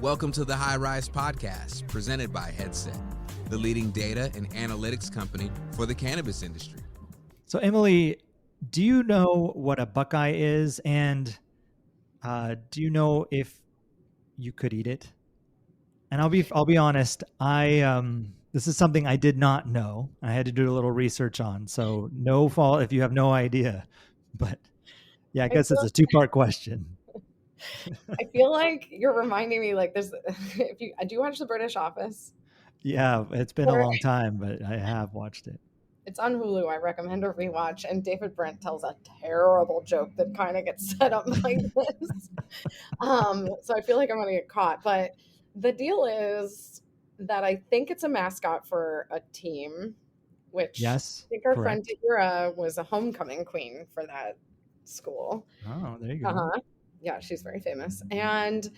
Welcome to the High Rise Podcast, presented by Headset, the leading data and analytics company for the cannabis industry. So, Emily, do you know what a buckeye is, and do you know if you could eat it? And I'll be honest, this is something I did not know. I had to do a little research on, so no fault if you have no idea. But yeah, I guess it's a two-part question. I feel like you're reminding me like this. If you do you watch The British Office? Yeah, it's been a long time, but I have watched it. It's on Hulu. I recommend a rewatch. And David Brent tells a terrible joke that kind of gets set up like this. So I feel like I'm going to get caught. But the deal is that I think it's a mascot for a team, which Yes, I think our correct. friend Tahira was a homecoming queen for that school. Oh, there you go. Uh-huh. Yeah, she's very famous. And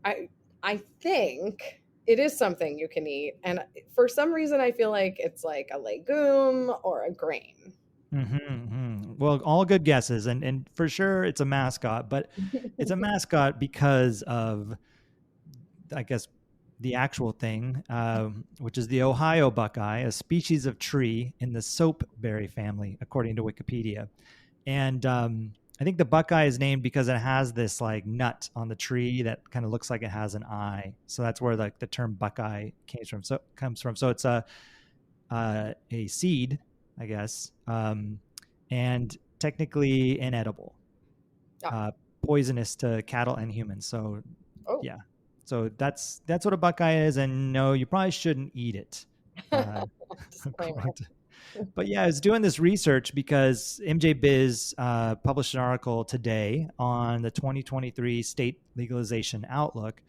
I think it is something you can eat. And for some reason, I feel like it's like a legume or a grain. Well, all good guesses. And for sure, it's a mascot, but it's a mascot because of, I guess, the actual thing, which is the Ohio buckeye, a species of tree in the soapberry family, according to Wikipedia. And I think the buckeye is named because it has this like nut on the tree that kind of looks like it has an eye. So that's where like the term buckeye comes from. So it's a seed, I guess, and technically inedible, poisonous to cattle and humans. So yeah, so that's what a buckeye is. And no, you probably shouldn't eat it. But yeah, I was doing this research because MJ Biz published an article today on the 2023 state legalization outlook,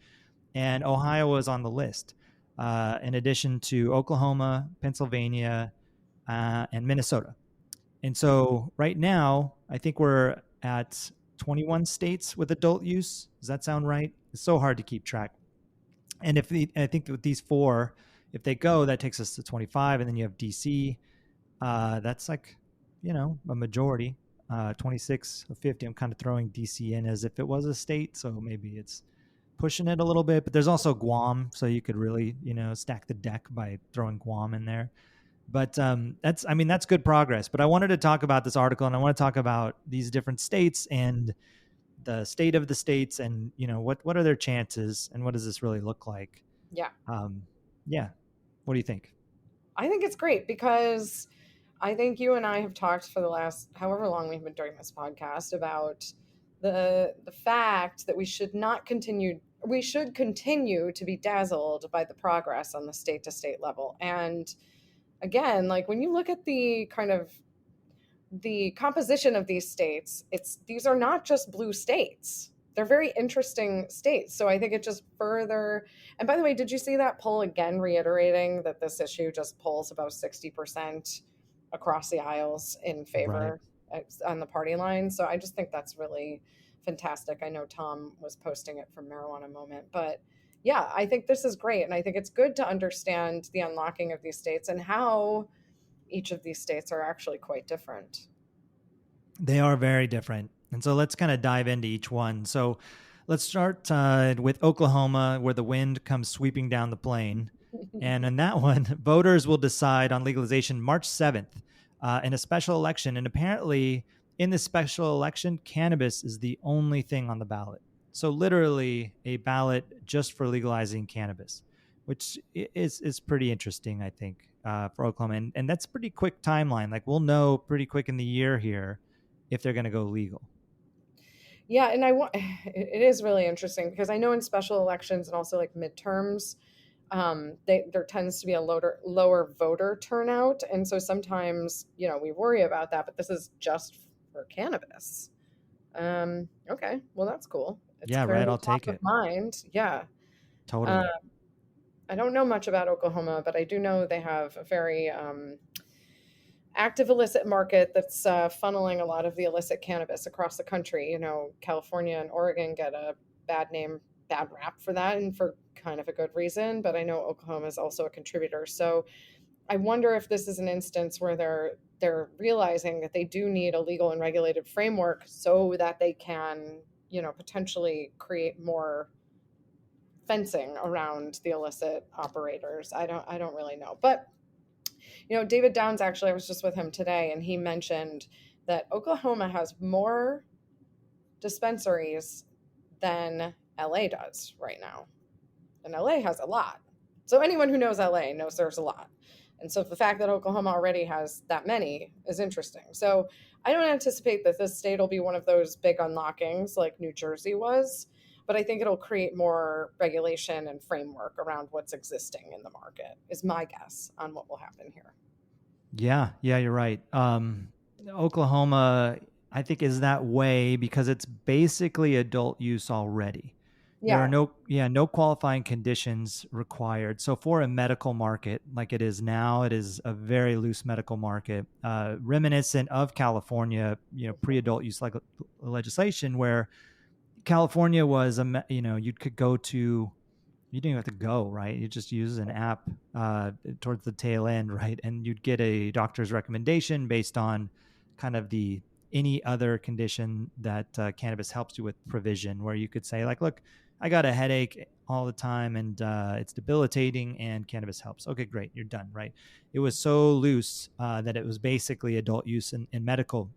and Ohio was on the list, in addition to Oklahoma, Pennsylvania, and Minnesota. And so right now, I think we're at 21 states with adult use. Does that sound right? It's so hard to keep track. And I think with these four, if they go, that takes us to 25, and then you have DC. That's like, a majority, 26 of 50. I'm kind of throwing DC in as if it was a state, so maybe it's pushing it a little bit. But there's also Guam, so you could really, stack the deck by throwing Guam in there. But that's good progress. But I wanted to talk about this article, and I want to talk about these different states and the state of the states, and what are their chances, and what does this really look like? Yeah. Yeah. What do you think? I think it's great because I think you and I have talked for the last however long we've been doing this podcast about the fact that we should continue to be dazzled by the progress on the state to state level. And again, like when you look at the kind of the composition of these states, these are not just blue states. They're very interesting states. So I think it just further, and by the way, did you see that poll again reiterating that this issue just polls about 60% across the aisles in favor on the party line? So I just think that's really fantastic. I know Tom was posting it from Marijuana Moment, but yeah, I think this is great. And I think it's good to understand the unlocking of these states and how each of these states are actually quite different. They are very different. And so let's kind of dive into each one. So let's start with Oklahoma, where the wind comes sweeping down the plain. And in that one, voters will decide on legalization March 7th in a special election. And apparently in this special election, cannabis is the only thing on the ballot. So literally a ballot just for legalizing cannabis, which is pretty interesting, I think, for Oklahoma. And that's a pretty quick timeline. Like we'll know pretty quick in the year here if they're going to go legal. Yeah, and it is really interesting because I know in special elections and also like midterms, there tends to be a lower voter turnout, and so sometimes we worry about that. But this is just for cannabis. Okay, well that's cool. It's right. I'll take it. Mind, yeah, totally. I don't know much about Oklahoma, but I do know they have a very active illicit market that's funneling a lot of the illicit cannabis across the country. California and Oregon get a bad rap for that, and for kind of a good reason. But I know Oklahoma is also a contributor. So I wonder if this is an instance where they're realizing that they do need a legal and regulated framework so that they can, potentially create more fencing around the illicit operators. I don't really know. But David Downs, actually, I was just with him today, and he mentioned that Oklahoma has more dispensaries than LA does right now. And LA has a lot. So anyone who knows LA knows there's a lot. And so the fact that Oklahoma already has that many is interesting. So I don't anticipate that this state will be one of those big unlockings like New Jersey was, but I think it'll create more regulation and framework around what's existing in the market, is my guess on what will happen here. Yeah, you're right. Oklahoma, I think, is that way because it's basically adult use already. There are Yeah. no qualifying conditions required. So for a medical market like it is now, it is a very loose medical market, reminiscent of California, pre-adult use legislation, where California was you could go to, you didn't even have to go, right? You just use an app towards the tail end, right? And you'd get a doctor's recommendation based on kind of the any other condition that cannabis helps you with provision, where you could say like, look, I got a headache all the time and it's debilitating and cannabis helps. Okay, great. You're done, right? It was so loose that it was basically adult use in medical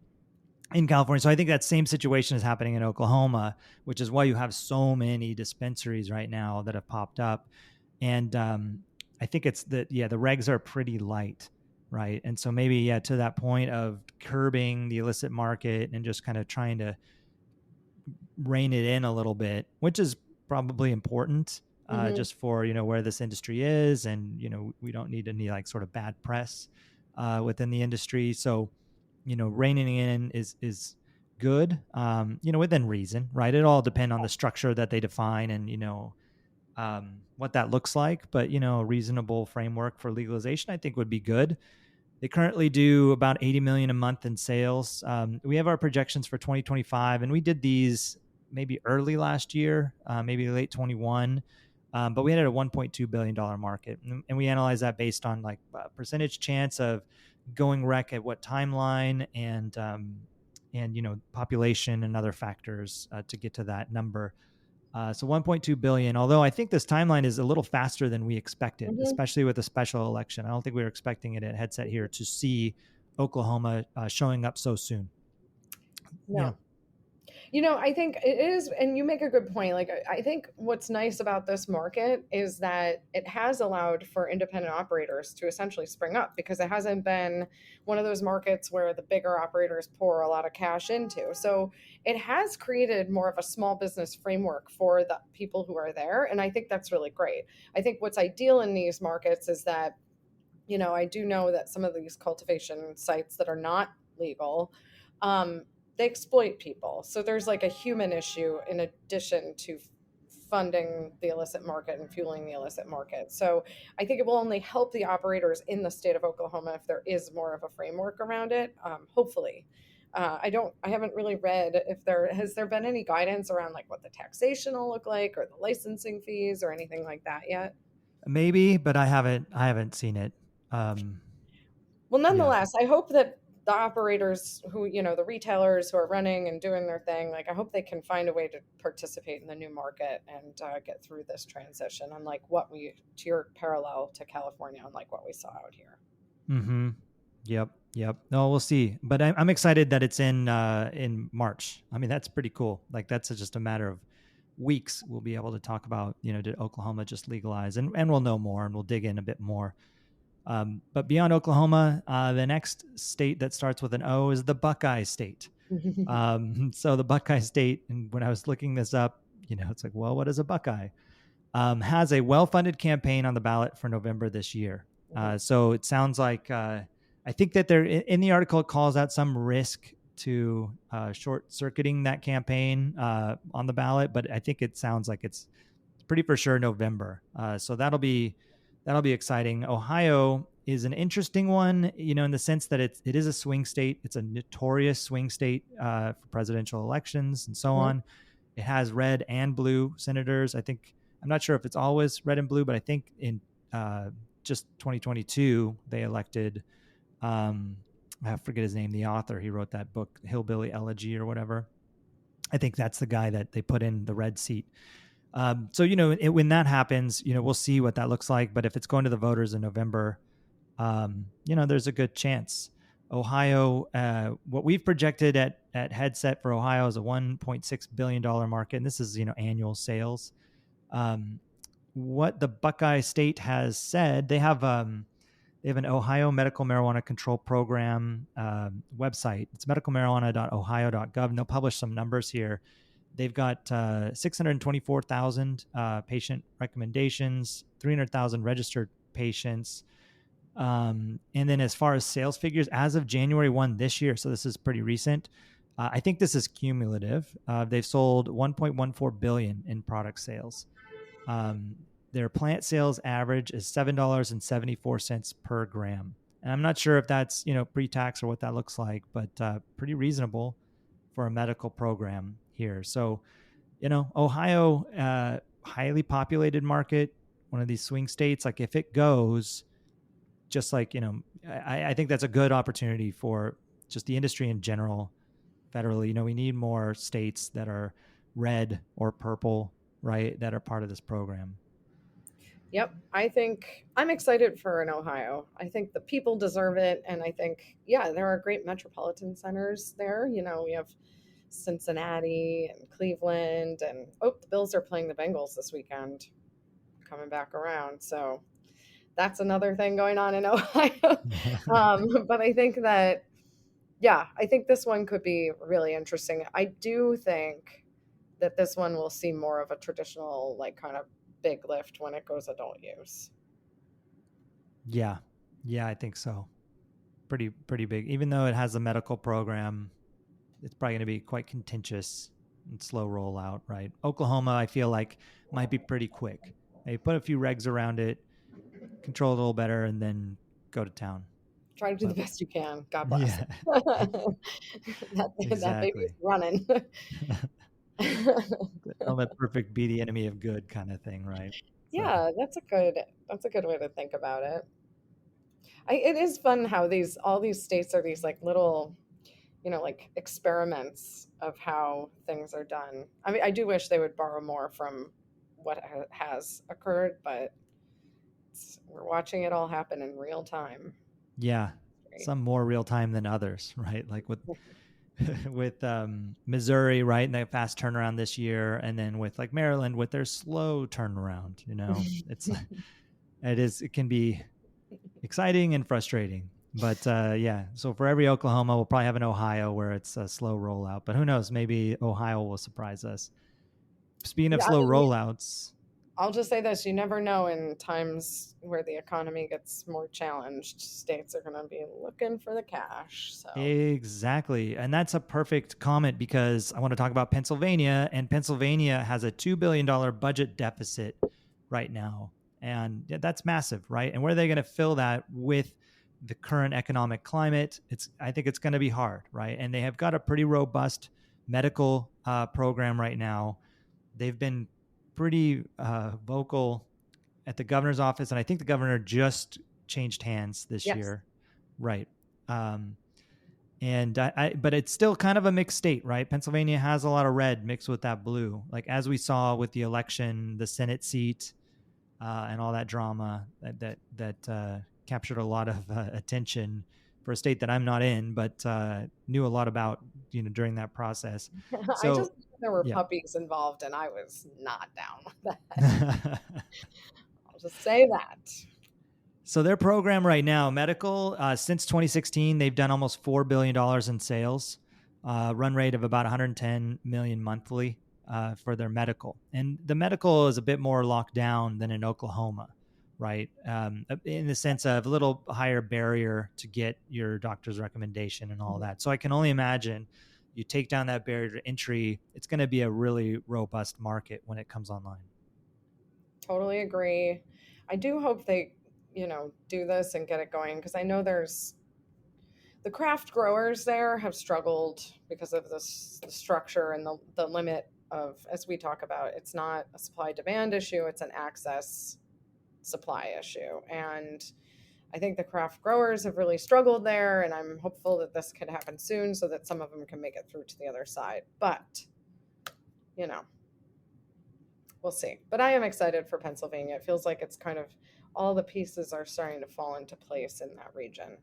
in California. So I think that same situation is happening in Oklahoma, which is why you have so many dispensaries right now that have popped up. And I think it's the regs are pretty light, right? And so maybe to that point of curbing the illicit market and just kind of trying to rein it in a little bit, which is probably important just for where this industry is, and we don't need any like sort of bad press within the industry. So reining in is good, within reason, right? It all depend on the structure that they define and what that looks like. But a reasonable framework for legalization, I think, would be good. They currently do about 80 million a month in sales. We have our projections for 2025, and we did these maybe early last year, maybe late 21. But we had a $1.2 billion market, and we analyzed that based on like percentage chance of going rec at what timeline, and population and other factors to get to that number. So 1.2 billion, although I think this timeline is a little faster than we expected, especially with the special election. I don't think we were expecting it at Headset here to see Oklahoma showing up so soon. No. I think it is, and you make a good point. Like, I think what's nice about this market is that it has allowed for independent operators to essentially spring up, because it hasn't been one of those markets where the bigger operators pour a lot of cash into. So it has created more of a small business framework for the people who are there. And I think that's really great. I think what's ideal in these markets is that, I do know that some of these cultivation sites that are not legal, they exploit people. So there's like a human issue in addition to funding the illicit market and fueling the illicit market. So I think it will only help the operators in the state of Oklahoma if there is more of a framework around it. Hopefully. I haven't really read if has there been any guidance around like what the taxation will look like or the licensing fees or anything like that yet. Maybe, but I haven't seen it. Well, nonetheless, I hope that the operators who, the retailers who are running and doing their thing, like I hope they can find a way to participate in the new market and get through this transition, unlike what we, to your parallel to California, unlike what we saw out here. Mm-hmm. Yep. No, we'll see. But I'm excited that it's in March. I mean, that's pretty cool. Like that's just a matter of weeks. We'll be able to talk about, did Oklahoma just legalize, and we'll know more and we'll dig in a bit more. But beyond Oklahoma, the next state that starts with an O is the Buckeye State. So the Buckeye State, and when I was looking this up, it's like, well, what is a Buckeye? Has a well-funded campaign on the ballot for November this year. So it sounds like, I think that there in the article, it calls out some risk to short-circuiting that campaign on the ballot, but I think it sounds like it's pretty for sure November. So that'll be exciting. Ohio is an interesting one, in the sense that it is a swing state. It's a notorious swing state for presidential elections and so on. It has red and blue senators. I'm not sure if it's always red and blue, but I think in just 2022 they elected. I forget his name. The author, he wrote that book, Hillbilly Elegy or whatever. I think that's the guy that they put in the red seat. So, when that happens, we'll see what that looks like. But if it's going to the voters in November, there's a good chance. Ohio, what we've projected at Headset for Ohio is a $1.6 billion market. And this is, annual sales. What the Buckeye State has said, they have an Ohio medical marijuana control program website. It's medicalmarijuana.ohio.gov, and they'll publish some numbers here. They've got 624,000 patient recommendations, 300,000 registered patients. And then as far as sales figures, as of January 1 this year, so this is pretty recent, I think this is cumulative. They've sold 1.14 billion in product sales. Their plant sales average is $7.74 per gram. And I'm not sure if that's, pre-tax or what that looks like, but pretty reasonable for a medical program here. So, Ohio, highly populated market, one of these swing states. Like if it goes, just like, I think that's a good opportunity for just the industry in general federally. We need more states that are red or purple, right, that are part of this program. Yep. I think I'm excited for an Ohio. I think the people deserve it. And I think, there are great metropolitan centers there. We have Cincinnati and Cleveland, and the Bills are playing the Bengals this weekend, coming back around. So that's another thing going on in Ohio. But I think that, I think this one could be really interesting. I do think that this one will see more of a traditional, like, kind of big lift when it goes adult use. Yeah, I think so. Pretty big. Even though it has a medical program, it's probably going to be quite contentious and slow rollout, right? Oklahoma, I feel like, might be pretty quick. They put a few regs around it, control it a little better, and then go to town. Try to do the best you can. God bless. Yeah. that Exactly. baby's running. Don't let perfect be the enemy of good kind of thing, right? Yeah, that's a good way to think about it. It is fun how all these states are these like little, like experiments of how things are done. I mean, I do wish they would borrow more from what has occurred, but we're watching it all happen in real time. Yeah, Great. some more real time than others, right? Like with Missouri, right, and their fast turnaround this year, and then with like Maryland with their slow turnaround. It can be exciting and frustrating. But so for every Oklahoma, we'll probably have an Ohio where it's a slow rollout. But who knows? Maybe Ohio will surprise us. Speaking of slow rollouts, I'll just say this: you never know. In times where the economy gets more challenged, states are going to be looking for the cash. So exactly, and that's a perfect comment because I want to talk about Pennsylvania, and Pennsylvania has a $2 billion budget deficit right now, and that's massive, right? And where are they going to fill that with the current economic climate? I think it's going to be hard, right? And they have got a pretty robust medical program right now. They've been pretty vocal at the governor's office, and I think the governor just changed hands this year, right? But it's still kind of a mixed state, right? Pennsylvania has a lot of red mixed with that blue, like as we saw with the election, the Senate seat, and all that drama that captured a lot of attention for a state that I'm not in, but knew a lot about, during that process. So I just there were puppies involved, and I was not down with that. I'll just say that. So their program right now, medical, since 2016, they've done almost $4 billion in sales, run rate of about 110 million monthly for their medical. And the medical is a bit more locked down than in Oklahoma, right? In the sense of a little higher barrier to get your doctor's recommendation and all that. So I can only imagine you take down that barrier to entry, it's going to be a really robust market when it comes online. Totally agree. I do hope they, do this and get it going, because I know there's the craft growers there have struggled because of the structure and the limit of, as we talk about, it's not a supply demand issue, it's an access supply issue. And I think the craft growers have really struggled there, and I'm hopeful that this could happen soon so that some of them can make it through to the other side. But, We'll see. But I am excited for Pennsylvania. It feels like it's kind of all the pieces are starting to fall into place in that region.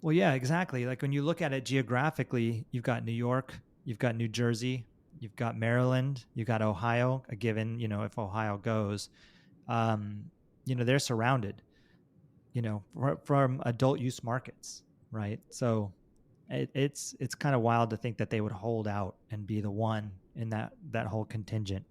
Well, yeah, exactly. Like when you look at it geographically, you've got New York, you've got New Jersey, you've got Maryland, you've got Ohio. Given, if Ohio goes, um, they're surrounded, from adult use markets, right? So it's kind of wild to think that they would hold out and be the one in that whole contingent.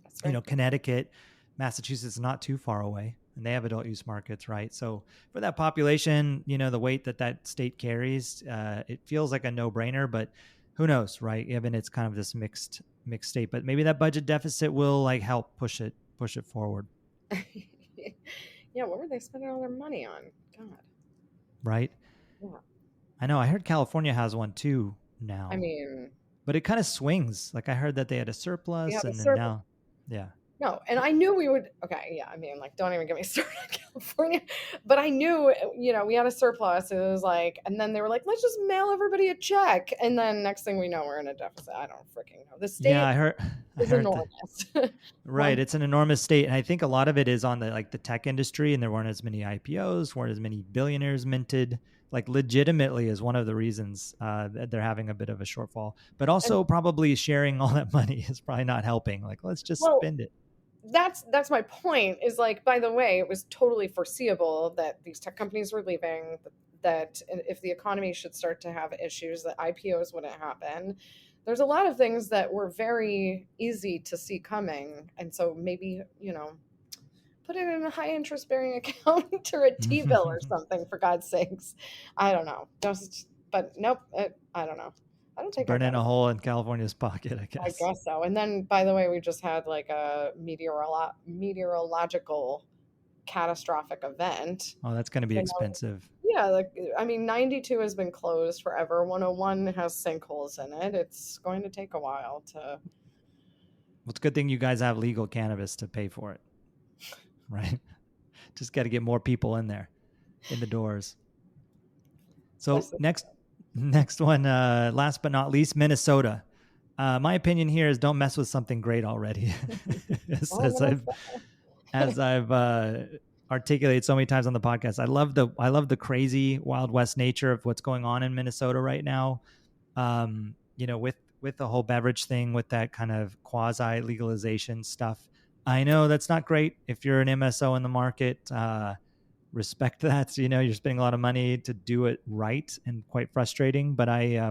That's right. Connecticut, Massachusetts, not too far away, and they have adult use markets, right? So for that population, the weight that state carries, it feels like a no brainer. But who knows, right? Given it's kind of this mixed state, but maybe that budget deficit will like help push it forward, Yeah, what were they spending all their money on? God. right? Yeah. I know. I heard California has one too now, I mean, but it kind of swings. Like I heard that they had a we surplus, have a and then surplus. now, yeah. No, and I knew we would. Okay, yeah. I mean, like, don't even get me started on California. But I knew, we had a surplus. It was like, and then they were like, let's just mail everybody a check. And then next thing we know, we're in a deficit. I don't freaking know. The Yeah, state I heard. I is heard that. enormous. Right, it's an enormous state, and I think a lot of it is on the tech industry, and there weren't as many IPOs, weren't as many billionaires minted. Like legitimately is one of the reasons that they're having a bit of a shortfall, but And also probably sharing all that money is probably not helping. Like let's just well, spend it. that's my point. Is like, by the way, it was totally foreseeable that these tech companies were leaving. That if the economy should start to have issues, that IPOs wouldn't happen. There's a lot of things that were very easy to see coming, and so maybe put it in a high interest bearing account or a T-bill or something, for God's sakes. I don't know. But nope. I don't know. I don't take our Burning God. a hole in California's pocket, I I guess. guess so. And then, by the way, we just had like a meteorological catastrophic event. Oh, that's going to be So now, expensive. yeah, like, I mean, 92 has been closed forever. 101 has sinkholes in it. It's going to take a while to. Well, it's a good thing you guys have legal cannabis to pay for it, right? Just got to get more people in the doors. So next one, last but not least, Minnesota. My opinion here is don't mess with something great already. as I've articulated so many times on the podcast, I love the crazy Wild West nature of what's going on in Minnesota right now. With the whole beverage thing, with that kind of quasi legalization stuff. I know that's not great if you're an MSO in the market. Respect that. You're spending a lot of money to do it right, and quite frustrating. But I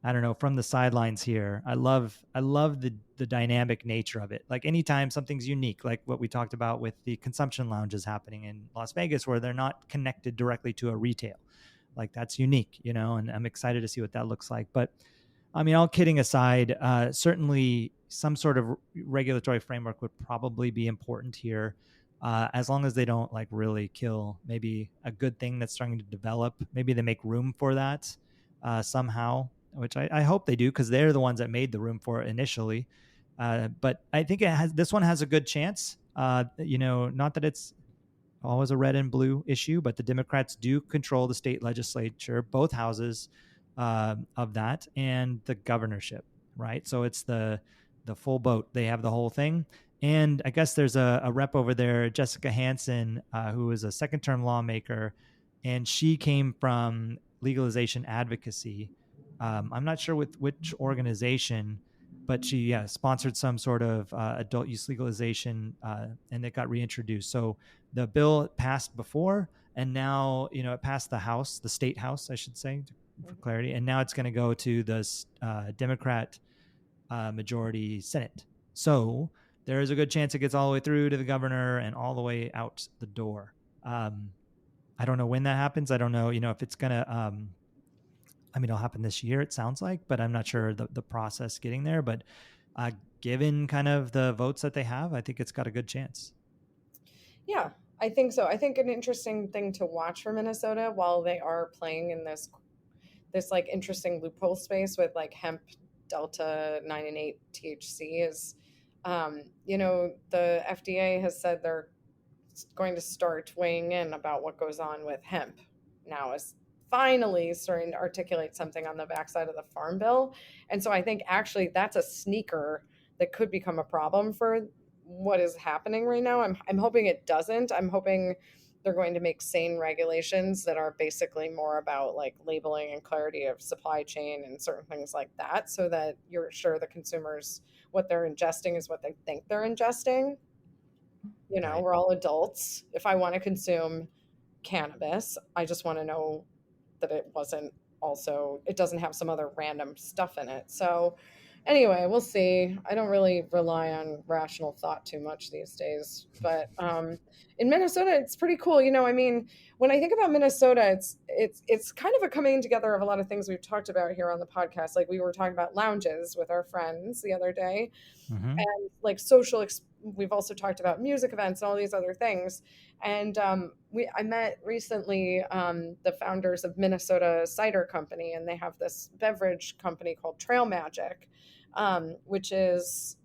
don't know, from the sidelines here, I love the dynamic nature of it. Like anytime something's unique, like what we talked about with the consumption lounges happening in Las Vegas, where they're not connected directly to a retail, like that's unique, and I'm excited to see what that looks like. But I mean, all kidding aside, certainly some sort of regulatory framework would probably be important here, as long as they don't like really kill maybe a good thing that's starting to develop. Maybe they make room for that somehow, which I hope they do, because they're the ones that made the room for it initially. But I think this one has a good chance. Not that it's always a red and blue issue, but the Democrats do control the state legislature, both houses of that, and the governorship, right? So it's the full boat. They have the whole thing. And I guess there's a rep over there, Jessica Hansen, who is a second-term lawmaker, and she came from legalization advocacy. I'm not sure with which organization, but she sponsored some sort of adult use legalization, and it got reintroduced. So the bill passed before, and now it passed the state house, I should say, for clarity, and now it's going to go to the Democrat majority Senate. So there is a good chance it gets all the way through to the governor and all the way out the door. I don't know when that happens. I don't know, if it's going to. It'll happen this year, it sounds like, but I'm not sure the process getting there. But given kind of the votes that they have, I think it's got a good chance. Yeah, I think so. I think an interesting thing to watch for Minnesota while they are playing in this like interesting loophole space with like hemp delta 9 and 8 THC is, the FDA has said they're going to start weighing in about what goes on with hemp now, is finally starting to articulate something on the backside of the farm bill. And so I think actually that's a sneaker that could become a problem for what is happening right now. I'm hoping it doesn't. I'm hoping they're going to make sane regulations that are basically more about like labeling and clarity of supply chain and certain things like that, so that you're sure the consumers, what they're ingesting is what they think they're ingesting. You know, Right. we're all adults. If I want to consume cannabis, I just want to know that it wasn't also, it doesn't have some other random stuff in it. So anyway, we'll see. I don't really rely on rational thought too much these days, but in Minnesota it's pretty cool. You know, I mean, when I think about Minnesota, it's kind of a coming together of a lot of things we've talked about here on the podcast. Like we were talking about lounges with our friends the other day, Mm-hmm. and like social we've also talked about music events and all these other things. And I met recently the founders of Minnesota Cider Company, and they have this beverage company called Trail Magic, which is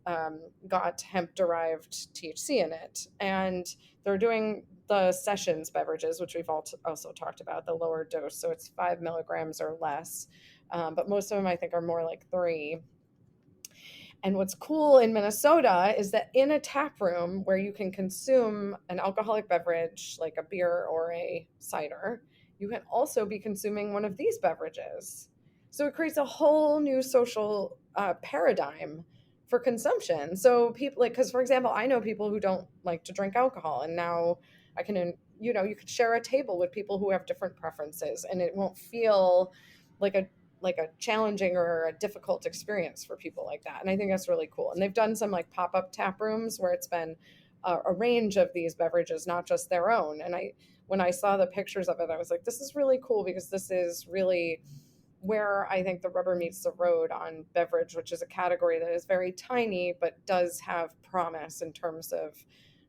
got hemp derived THC in it, and they're doing the sessions beverages, which we've also talked about, the lower dose, so it's 5 milligrams or less, but most of them I think are more like 3. And what's cool in Minnesota is that in a tap room where you can consume an alcoholic beverage like a beer or a cider, you can also be consuming one of these beverages. So it creates a whole new social paradigm for consumption. So people like, because for example, I know people who don't like to drink alcohol, and now I can, you know, you could share a table with people who have different preferences, and it won't feel like a challenging or a difficult experience for people like that. And I think that's really cool. And they've done some like pop-up tap rooms where it's been a range of these beverages, not just their own. And when I saw the pictures of it, I was like, this is really cool, because this is really where I think the rubber meets the road on beverage, which is a category that is very tiny, but does have promise in terms of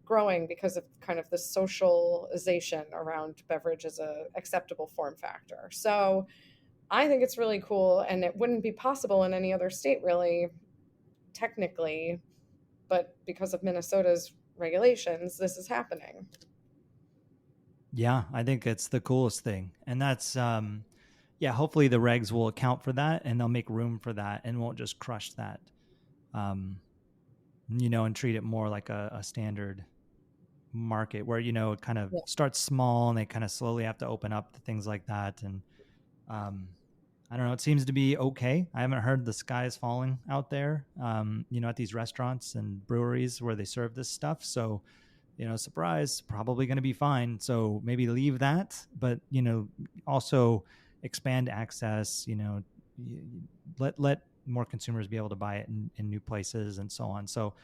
growing because of kind of the socialization around beverage as a acceptable form factor. So I think it's really cool, and it wouldn't be possible in any other state, really, technically, but because of Minnesota's regulations, this is happening. Yeah, I think it's the coolest thing. And that's yeah, hopefully the regs will account for that, and they'll make room for that and won't just crush that. You know, and treat it more like a standard market where, you know, it kind of Yeah. starts small and they kind of slowly have to open up to things like that. And I don't know, it seems to be okay. I haven't heard the sky is falling out there, you know, at these restaurants and breweries where they serve this stuff. So, you know, surprise, probably going to be fine. So maybe leave that, but, you know, also expand access, you know, let more consumers be able to buy it in new places and so on. So,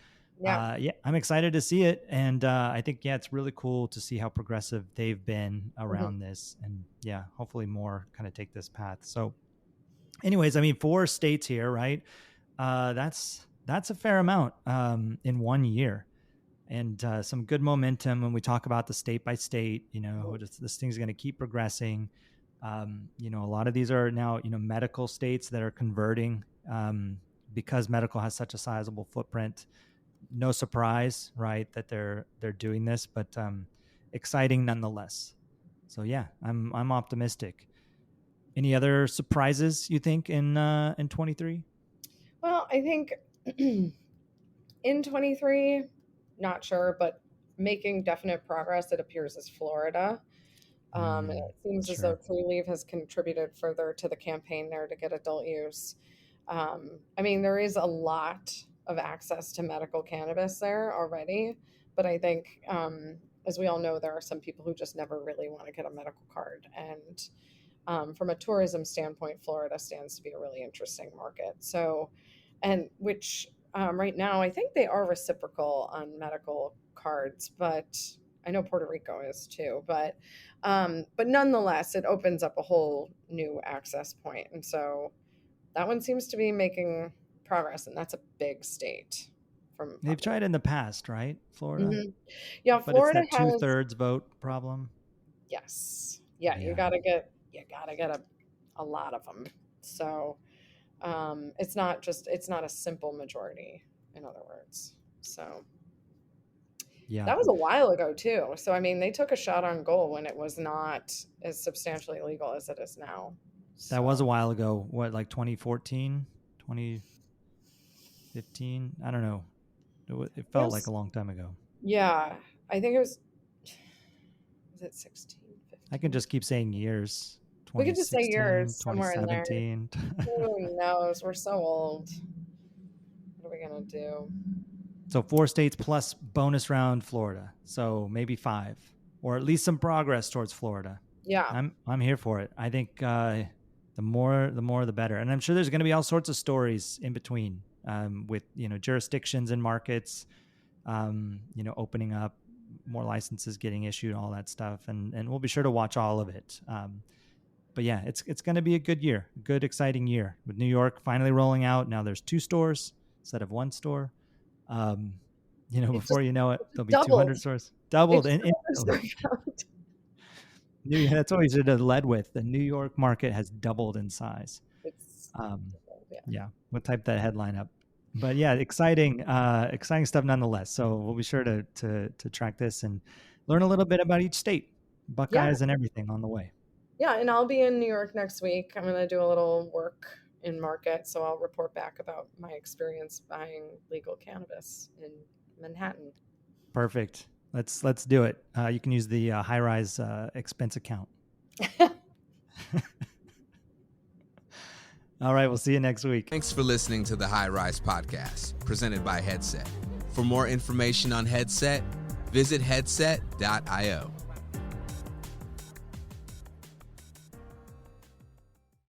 Yeah. yeah, I'm excited to see it. And I think, yeah, it's really cool to see how progressive they've been Mhm. around this. And yeah, hopefully more kind of take this path. So anyways, I mean, 4 states here, right? That's a fair amount in 1 year, and some good momentum when we talk about the state by state. You know, this thing's going to keep progressing. You know, a lot of these are now, you know, medical states that are converting, because medical has such a sizable footprint. No surprise, right, that they're doing this, but exciting nonetheless. So yeah, I'm optimistic. Any other surprises you think in 23? Well, I think in 23, not sure, but making definite progress, it appears, is Florida. And it seems as though Sure. True Leave has contributed further to the campaign there to get adult use. I mean, there is a lot of access to medical cannabis there already, but I think, as we all know, there are some people who just never really want to get a medical card. And from a tourism standpoint, Florida stands to be a really interesting market. So, and which right now, I think they are reciprocal on medical cards, but I know Puerto Rico is too. But nonetheless, it opens up a whole new access point, and so that one seems to be making progress, and that's a big state from They've population. tried in the past, right? Florida, Yeah, but it's Florida that two has, thirds vote problem. yes, yeah, Yeah. you gotta get a lot of them. So it's not a simple majority, in other words. So Yeah. that was a while ago too. So I mean, they took a shot on goal when it was not as substantially legal as it is now. That was a So while ago. What, like 2014, 20? 15. I don't know. It felt like a long time ago. Yeah, I think it was it 16, 15? I can just keep saying years. We could just say 2016, years somewhere in there. 2017. Who knows? We're so old. What are we going to do? So 4 states plus bonus round Florida. So maybe 5, or at least some progress towards Florida. Yeah. I'm here for it. I think the more the better. And I'm sure there's going to be all sorts of stories in between, with jurisdictions and markets, opening up, more licenses getting issued, all that stuff, and we'll be sure to watch all of it. But yeah, it's going to be a good year, a good exciting year with New York finally rolling out. Now there's 2 stores instead of 1 store. Before you know it, there'll be doubled. 200 stores. Doubled. That's what we should have led with. The New York market has doubled in size. Yeah, we'll type that headline up. But yeah, exciting stuff nonetheless. So we'll be sure to track this and learn a little bit about each state, Buckeyes and everything on the way. Yeah, and I'll be in New York next week. I'm going to do a little work in market, so I'll report back about my experience buying legal cannabis in Manhattan. Perfect. Let's do it. You can use the high-rise expense account. All right, we'll see you next week. Thanks for listening to the High Rise Podcast, presented by Headset. For more information on Headset, visit headset.io.